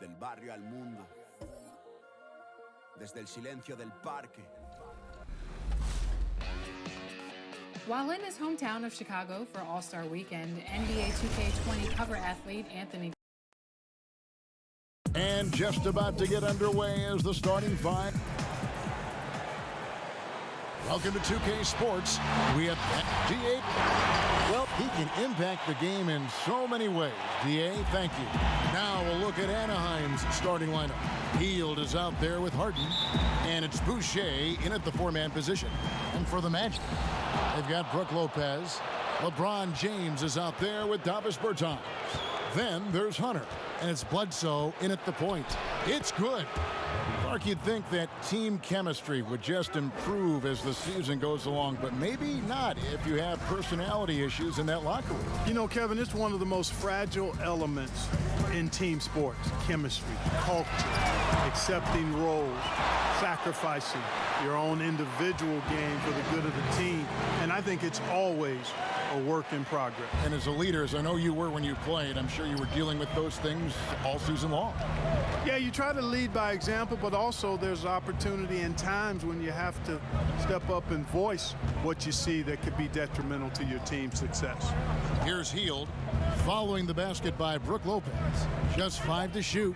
Del barrio al mundo. Desde el silencio del parque. While in his hometown of Chicago for All-Star Weekend, NBA 2K20 cover athlete Anthony. And just about to get underway is the starting five. Welcome to 2K Sports. We have D8. Well, he can impact the game in so many ways. DA, thank you. Now we'll look at Anaheim's starting lineup. Hield is out there with Harden, and it's Boucher in at the four-man position. And for the Magic, they've got Brook Lopez. LeBron James is out there with Davis Bertans. Then there's Hunter, and it's Bledsoe in at the point. It's good. Mark, you'd think that team chemistry would just improve as the season goes along, but maybe not if you have personality issues in that locker room. You know, Kevin, it's one of the most fragile elements in team sports. Chemistry, culture, accepting roles, sacrificing your own individual game for the good of the team. And I think it's always a work in progress. And as a leader, as I know you were when you played, I'm sure you were dealing with those things all season long. Yeah, you try to lead by example, but also there's opportunity and times when you have to step up and voice what you see that could be detrimental to your team's success. Here's Hield following the basket by Brook Lopez. Just 5 to shoot.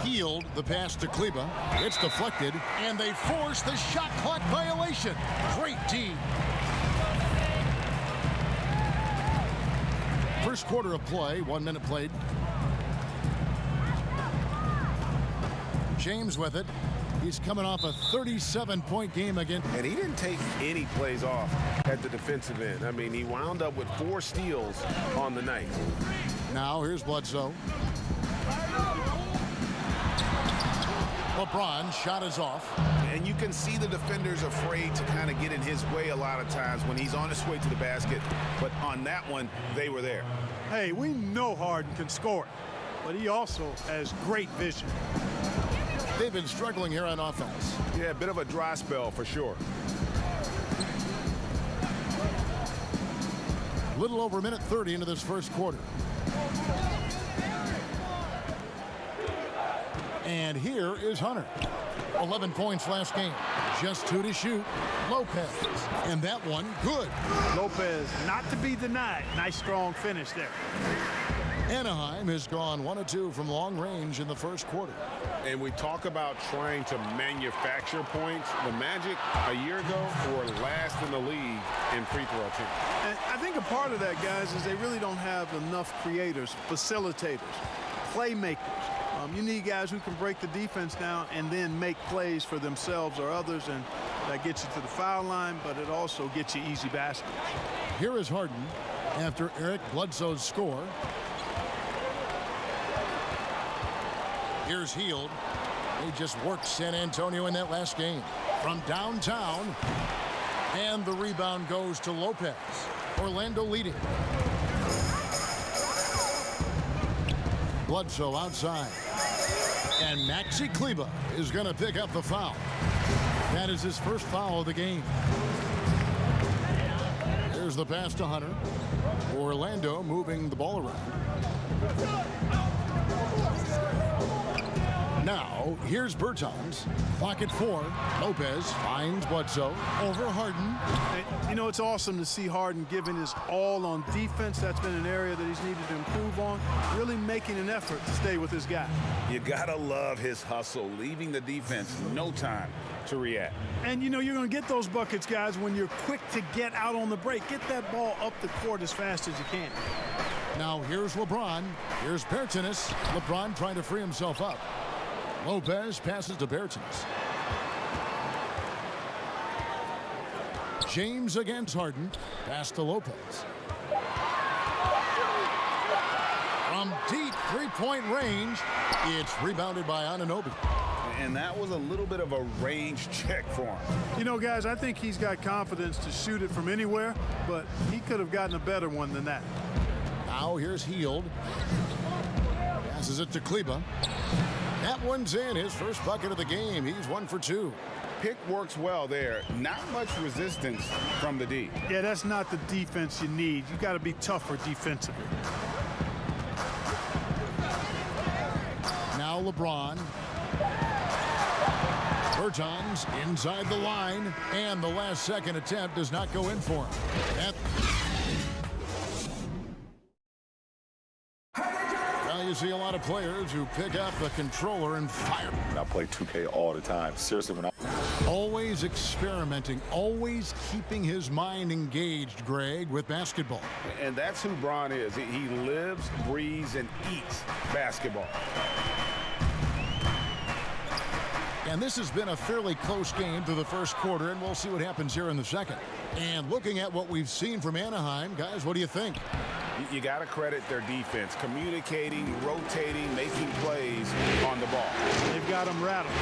Hield, the pass to Kleba. It's deflected, and they force the shot clock violation. Great D. First quarter of play, 1 minute played. James with it. He's coming off a 37-point game again. And he didn't take any plays off at the defensive end. I mean, he wound up with 4 steals on the night. Now here's Bledsoe. LeBron shot is off. And you can see the defenders afraid to kind of get in his way a lot of times when he's on his way to the basket. But on that one, they were there. Hey, we know Harden can score, but he also has great vision. They've been struggling here on offense. Yeah, a bit of a dry spell for sure. Little over a minute 30 into this first quarter. And here is Hunter. 11 points last game. Just 2 to shoot. Lopez. And that one, good. Lopez, not to be denied. Nice, strong finish there. Anaheim has gone 1 of 2 from long range in the first quarter. And we talk about trying to manufacture points. The Magic a year ago were last in the league in free throw attempts. And I think a part of that, guys, is they really don't have enough creators, facilitators, playmakers. You need guys who can break the defense down and then make plays for themselves or others, and that gets you to the foul line, but it also gets you easy baskets. Here is Harden after Eric Bledsoe's score. Here's Hield. He just worked San Antonio in that last game. From downtown, and the rebound goes to Lopez. Orlando leading. Bledsoe outside. And Maxi Kleba is going to pick up the foul. That is his first foul of the game. Here's the pass to Hunter. Orlando moving the ball around. Now, here's Bertans. Clock at 4. Lopez finds Bledsoe over Harden. You know, it's awesome to see Harden giving his all on defense. That's been an area that he's needed to improve on. Really making an effort to stay with his guy. You gotta love his hustle, leaving the defense no time to react. And, you know, you're going to get those buckets, guys, when you're quick to get out on the break. Get that ball up the court as fast as you can. Now, here's LeBron. Here's Bertans. LeBron trying to free himself up. Lopez passes to Bertans. James against Harden. Pass to Lopez. From deep three-point range, it's rebounded by Anunoby. And that was a little bit of a range check for him. You know, guys, I think he's got confidence to shoot it from anywhere, but he could have gotten a better one than that. Now here's Hield. Passes it to Kleba. That one's in, his first bucket of the game. He's 1 for 2. Pick works well there. Not much resistance from the D. Yeah, that's not the defense you need. You got to be tougher defensively. Now LeBron. Bertans inside the line, and the last second attempt does not go in for him. Well, you see a lot of players who pick up the controller and fire. I play 2K all the time. Seriously, when Always experimenting, always keeping his mind engaged, Greg, with basketball. And that's who Bron is. He lives, breathes, and eats basketball. And this has been a fairly close game through the first quarter, and we'll see what happens here in the second. And looking at what we've seen from Anaheim, guys, what do you think? You got to credit their defense, communicating, rotating, making plays on the ball. They've got them rattled.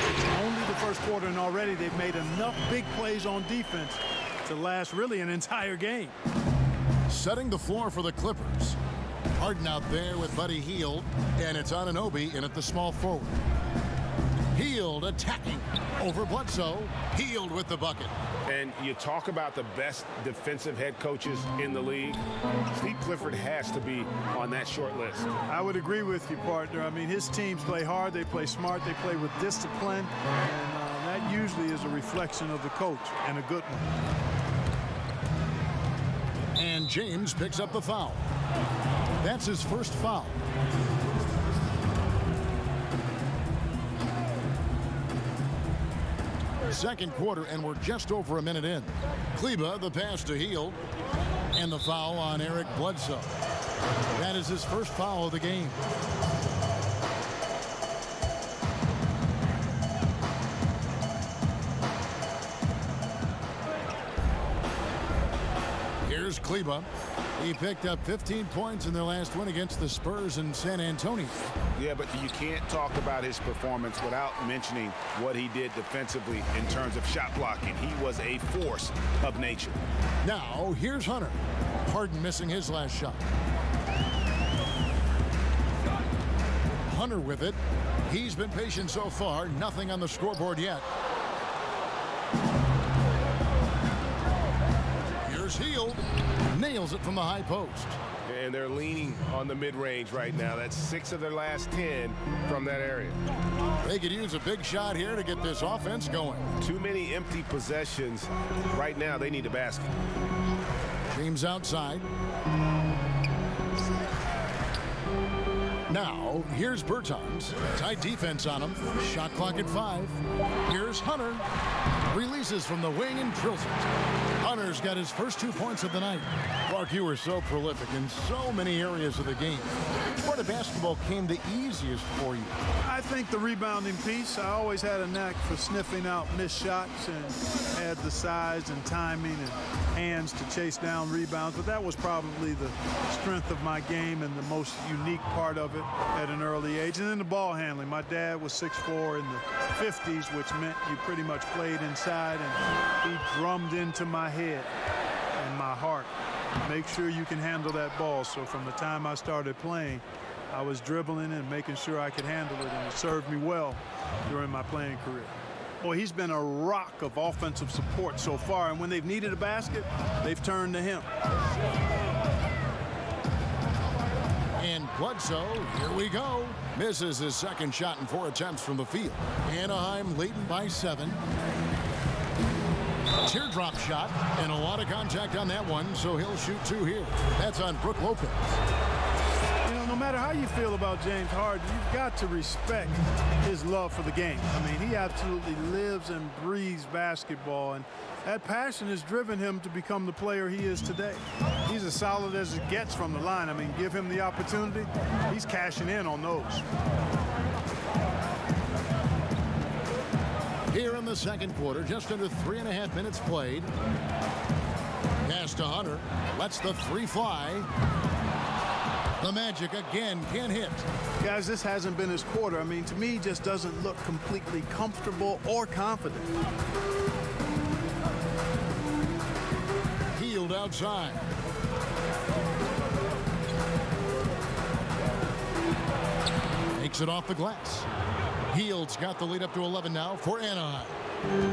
Only the first quarter, and already they've made enough big plays on defense to last really an entire game. Setting the floor for the Clippers. Harden out there with Buddy Hield, and it's Anunoby in at the small forward. Hield attacking over Bledsoe. Hield with the bucket. And you talk about the best defensive head coaches in the league. Steve Clifford has to be on that short list. I would agree with you, partner. I mean, his teams play hard, they play smart, they play with discipline, and that usually is a reflection of the coach, and a good one. And James picks up the foul. That's his first foul. Second quarter, and we're just over a minute in. Kleba, the pass to Hield, and the foul on Eric Bledsoe. That is his first foul of the game. Here's Kleba. He picked up 15 points in their last win against the Spurs in San Antonio. Yeah, but you can't talk about his performance without mentioning what he did defensively in terms of shot blocking. He was a force of nature. Now, here's Hunter. Harden missing his last shot. Hunter with it. He's been patient so far. Nothing on the scoreboard yet. Here's Hield. Nails it from the high post. And they're leaning on the mid-range right now. That's 6 of their last 10 from that area. They could use a big shot here to get this offense going. Too many empty possessions. Right now, they need a basket. James outside. Now, here's Bertans. Tight defense on him. Shot clock at 5. Here's Hunter. Releases from the wing and drills it. Hunter's got his first 2 points of the night. Clark, you were so prolific in so many areas of the game. Which part of basketball came the easiest for you? I think the rebounding piece. I always had a knack for sniffing out missed shots and had the size and timing and hands to chase down rebounds. But that was probably the strength of my game and the most unique part of it at an early age. And then the ball handling. My dad was 6'4" in the 50s, which meant you pretty much played inside, and he drummed into my head and my heart. Make sure you can handle that ball. So from the time I started playing, I was dribbling and making sure I could handle it, and it served me well during my playing career. Boy, he's been a rock of offensive support so far, and when they've needed a basket, they've turned to him. And Bledsoe, here we go. Misses his second shot in 4 attempts from the field. Anaheim leading by 7. Teardrop shot, and a lot of contact on that one, so he'll shoot 2 here. That's on Brook Lopez. You know, no matter how you feel about James Harden, you've got to respect his love for the game. I mean, he absolutely lives and breathes basketball, and that passion has driven him to become the player he is today. He's as solid as it gets from the line. I mean, give him the opportunity, he's cashing in on those. Here in the second quarter, just under 3.5 minutes played. Pass to Hunter. Lets the 3 fly. The Magic again can't hit. Guys, this hasn't been his quarter. I mean, to me, he just doesn't look completely comfortable or confident. Hield outside. Takes it off the glass. Hield's got the lead up to 11 now for Anaheim.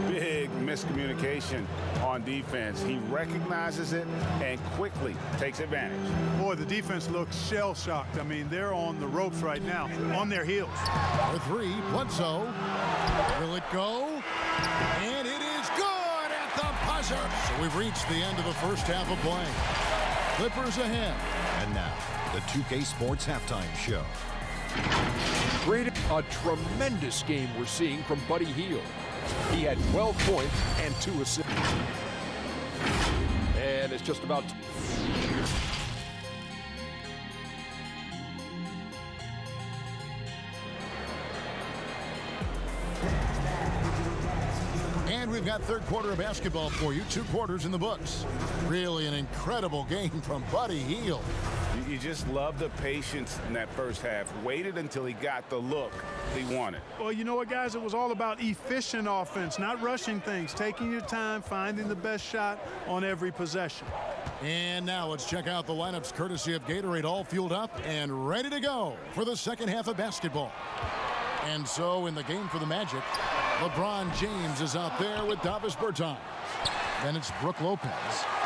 Big miscommunication on defense. He recognizes it and quickly takes advantage. Boy, the defense looks shell-shocked. I mean, they're on the ropes right now, on their heels. For three, Bledsoe. Will it go? And it is good at the buzzer. So we've reached the end of the first half of play. Clippers ahead. And now, the 2K Sports Halftime Show. A tremendous game we're seeing from Buddy Hield. He had 12 points and 2 assists. And it's just about... And we've got third quarter of basketball for you. 2 quarters in the books. Really an incredible game from Buddy Hield. You just love the patience in that first half. Waited until he got the look he wanted. Well, you know what, guys? It was all about efficient offense, not rushing things, taking your time, finding the best shot on every possession. And now let's check out the lineups courtesy of Gatorade, all fueled up and ready to go for the second half of basketball. And so in the game for the Magic, LeBron James is out there with Davis Bertans. Then it's Brook Lopez.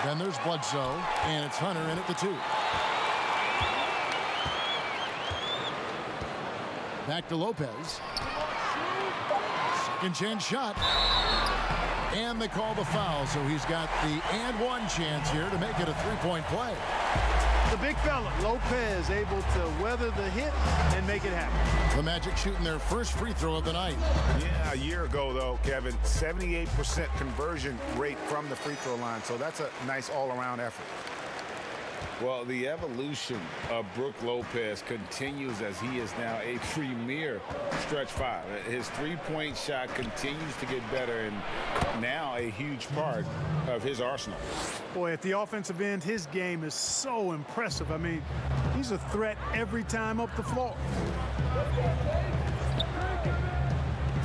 Then there's Bledsoe. And it's Hunter in at the 2. Back to Lopez. Second chance shot. And they call the foul, so he's got the and one chance here to make it a 3-point play. The big fella, Lopez, able to weather the hit and make it happen. The Magic shooting their first free throw of the night. Yeah, a year ago, though, Kevin, 78% conversion rate from the free throw line, so that's a nice all-around effort. Well, the evolution of Brook Lopez continues as he is now a premier stretch 5. His three-point shot continues to get better and now a huge part of his arsenal. Boy, at the offensive end, his game is so impressive. I mean, he's a threat every time up the floor.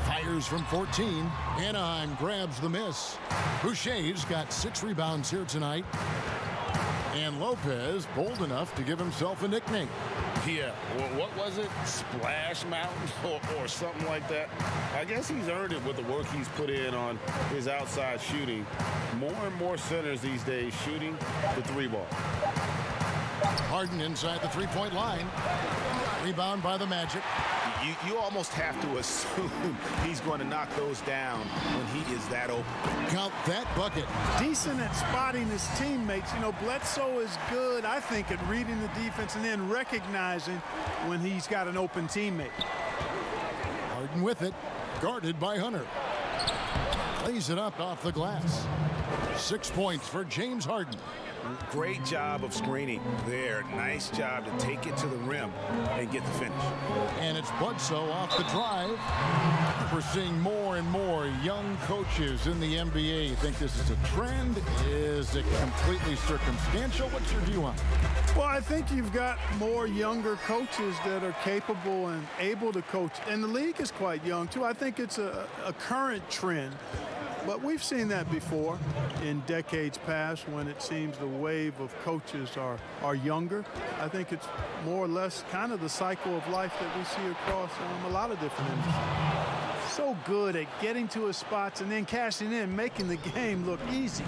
Fires from 14. Anaheim grabs the miss. Boucher's got 6 rebounds here tonight. And Lopez bold enough to give himself a nickname. Yeah, well, what was it? Splash Mountain or something like that? I guess he's earned it with the work he's put in on his outside shooting. More and more centers these days shooting the 3-ball. Harden inside the 3-point line. Rebound by the Magic. You almost have to assume he's going to knock those down when he is that open. Count that bucket. Decent at spotting his teammates. You know, Bledsoe is good, I think, at reading the defense and then recognizing when he's got an open teammate. Harden with it. Guarded by Hunter. Lays it up off the glass. 6 points for James Harden. Great job of screening there. Nice job to take it to the rim and get the finish. And it's Bledsoe off the drive. We're seeing more and more young coaches in the NBA. Think this is a trend? Is it completely circumstantial? What's your view on it? Well, I think you've got more younger coaches that are capable and able to coach. And the league is quite young, too. I think it's a current trend. But we've seen that before in decades past when it seems the wave of coaches are younger. I think it's more or less kind of the cycle of life that we see across a lot of different industries. So good at getting to his spots and then cashing in, making the game look easy.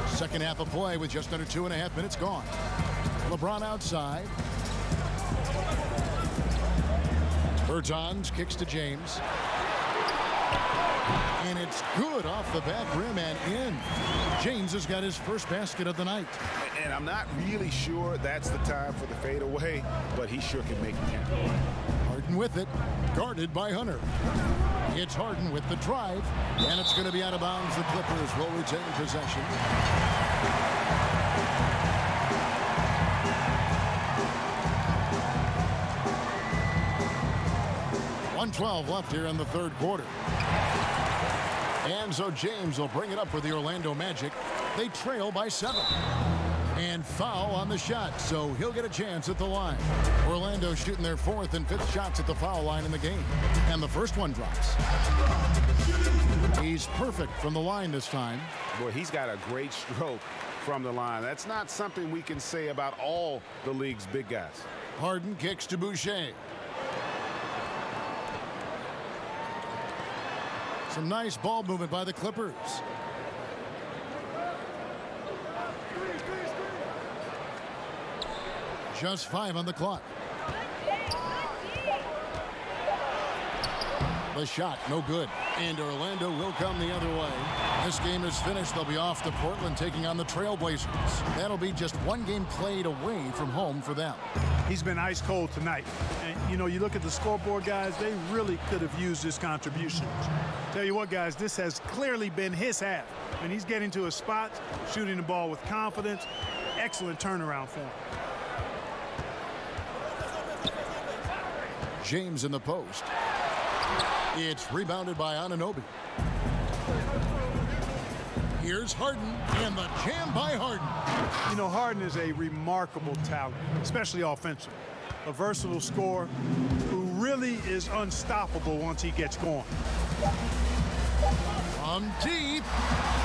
Second half of play with just under 2.5 minutes gone. LeBron outside. Bertans kicks to James. And it's good off the back rim and in. James has got his first basket of the night. And I'm not really sure that's the time for the fadeaway, but he sure can make it happen. Harden with it. Guarded by Hunter. It's Harden with the drive. And it's going to be out of bounds. The Clippers will retain possession. 1:12 left here in the third quarter. And so James will bring it up for the Orlando Magic. They trail by 7. And foul on the shot, so he'll get a chance at the line. Orlando shooting their 4th and 5th shots at the foul line in the game. And the first one drops. He's perfect from the line this time. Boy, he's got a great stroke from the line. That's not something we can say about all the league's big guys. Harden kicks to Boucher. Some nice ball movement by the Clippers. Just 5 on the clock. The shot, no good. And Orlando will come the other way. This game is finished. They'll be off to Portland taking on the Trailblazers. That'll be just one game played away from home for them. He's been ice cold tonight. And, you know, you look at the scoreboard, guys, they really could have used his contributions. Tell you what, guys, this has clearly been his half. And he's getting to a spot, shooting the ball with confidence. Excellent turnaround for him. James in the post. It's rebounded by Anunoby. Here's Harden, and the jam by Harden. You know, Harden is a remarkable talent, especially offensively. A versatile scorer who really is unstoppable once he gets going. From deep,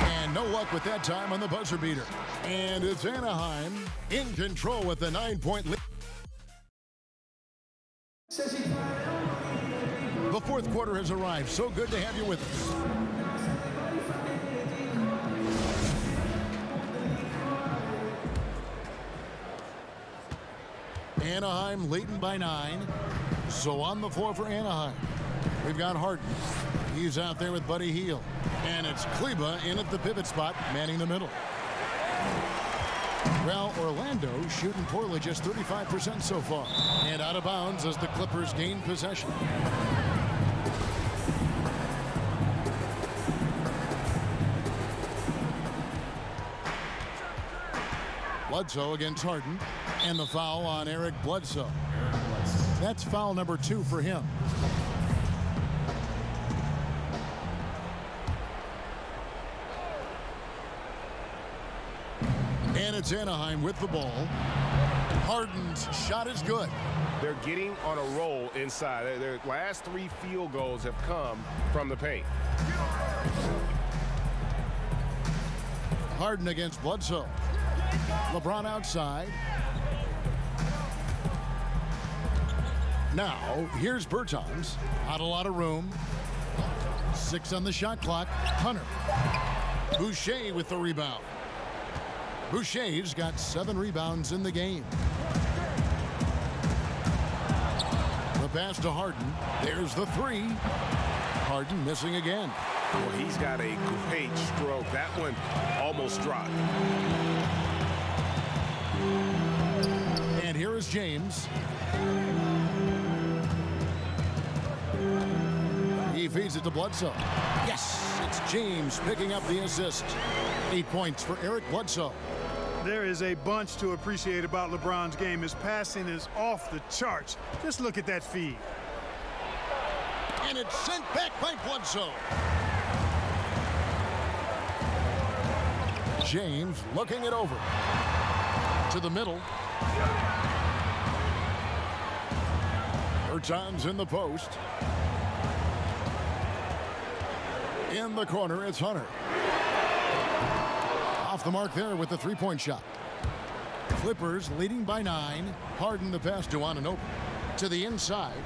and no luck with that time on the buzzer beater. And it's Anaheim in control with the 9-point lead. The fourth quarter has arrived. So good to have you with us. Anaheim leading by 9. So on the floor for Anaheim, we've got Harden. He's out there with Buddy Hield. And it's Kleba in at the pivot spot, manning the middle. Well, Orlando shooting poorly, just 35% so far. And out of bounds as the Clippers gain possession. Bledsoe against Harden, and the foul on Eric Bledsoe. That's foul number 2 for him. And it's Anaheim with the ball. Harden's shot is good. They're getting on a roll inside. Their last 3 field goals have come from the paint. Harden against Bledsoe. LeBron outside. Now, here's Bertans. Not a lot of room. 6 on the shot clock. Hunter. Boucher with the rebound. Boucher's got 7 rebounds in the game. The pass to Harden. There's the 3. Harden missing again. Well, he's got a great stroke. That one almost dropped. And here is James. He feeds it to Bledsoe. Yes, it's James picking up the assist. 8 points for Eric Bledsoe. There is a bunch to appreciate about LeBron's game. His passing is off the charts. Just look at that feed. And it's sent back by Bledsoe. James looking it over. To the middle. Bertans in the post. In the corner, it's Hunter. Off the mark there with the 3-point shot. Clippers leading by 9. Harden the pass to Anunoby. To the inside.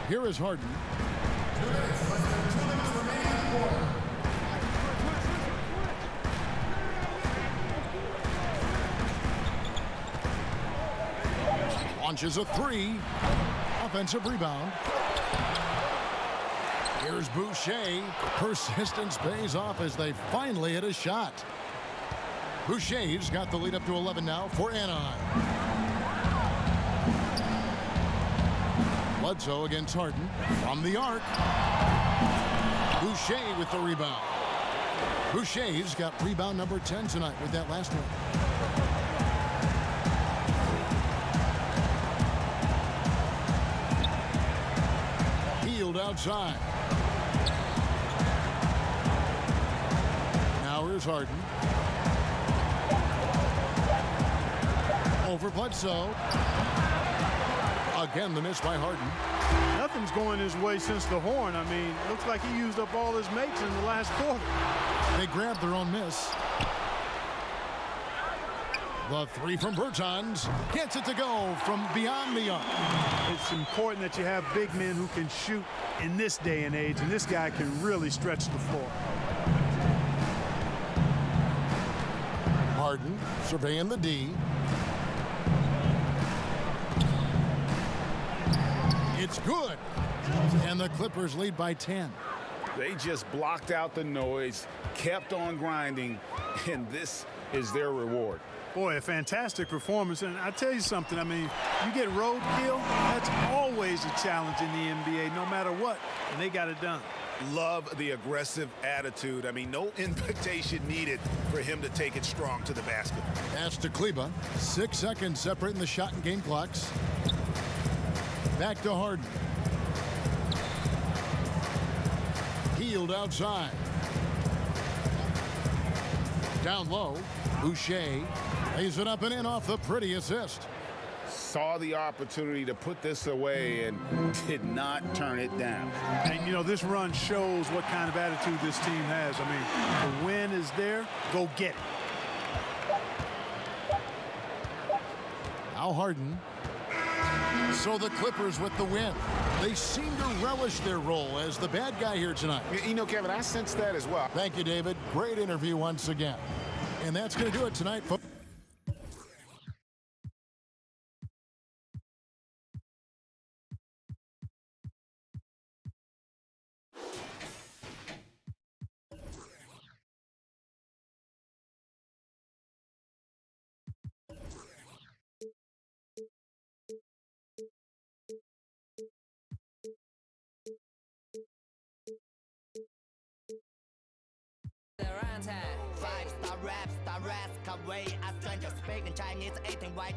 Here is Harden. Launches a 3. Offensive rebound. Here's Boucher. Persistence pays off as they finally hit a shot. Boucher's got the lead up to 11 now for Anaheim. Bledsoe against Harden from the arc. Boucher with the rebound. Boucher's got rebound number 10 tonight with that last one. Hield outside. Now here's Harden. Over Bledsoe. Again, the miss by Harden. Nothing's going his way since the horn. I mean, looks like he used up all his mates in the last quarter. They grabbed their own miss. The three from Bertans gets it to go from beyond the arc. It's important that you have big men who can shoot in this day and age, and this guy can really stretch the floor. Harden surveying the D. It's good. And the Clippers lead by 10. They just blocked out the noise, kept on grinding, and this is their reward. Boy, a fantastic performance. And I tell you something, I mean, you get roadkill, that's always a challenge in the NBA, no matter what, and they got it done. Love the aggressive attitude. I mean, no invitation needed for him to take it strong to the basket. Pass to Kleba. 6 seconds separating the shot and game clocks. Back to Harden. Healed outside. Down low. Boucher lays it up and in off the pretty assist. Saw the opportunity to put this away and did not turn it down. And, you know, this run shows what kind of attitude this team has. I mean, the win is there. Go get it. Now Harden. So the Clippers with the win. They seem to relish their role as the bad guy here tonight. You know, Kevin, I sense that as well. Thank you, David. Great interview once again. And that's going to do it tonight, folks. Five-star rap, star rap, away. A stranger speaking Chinese, eating white.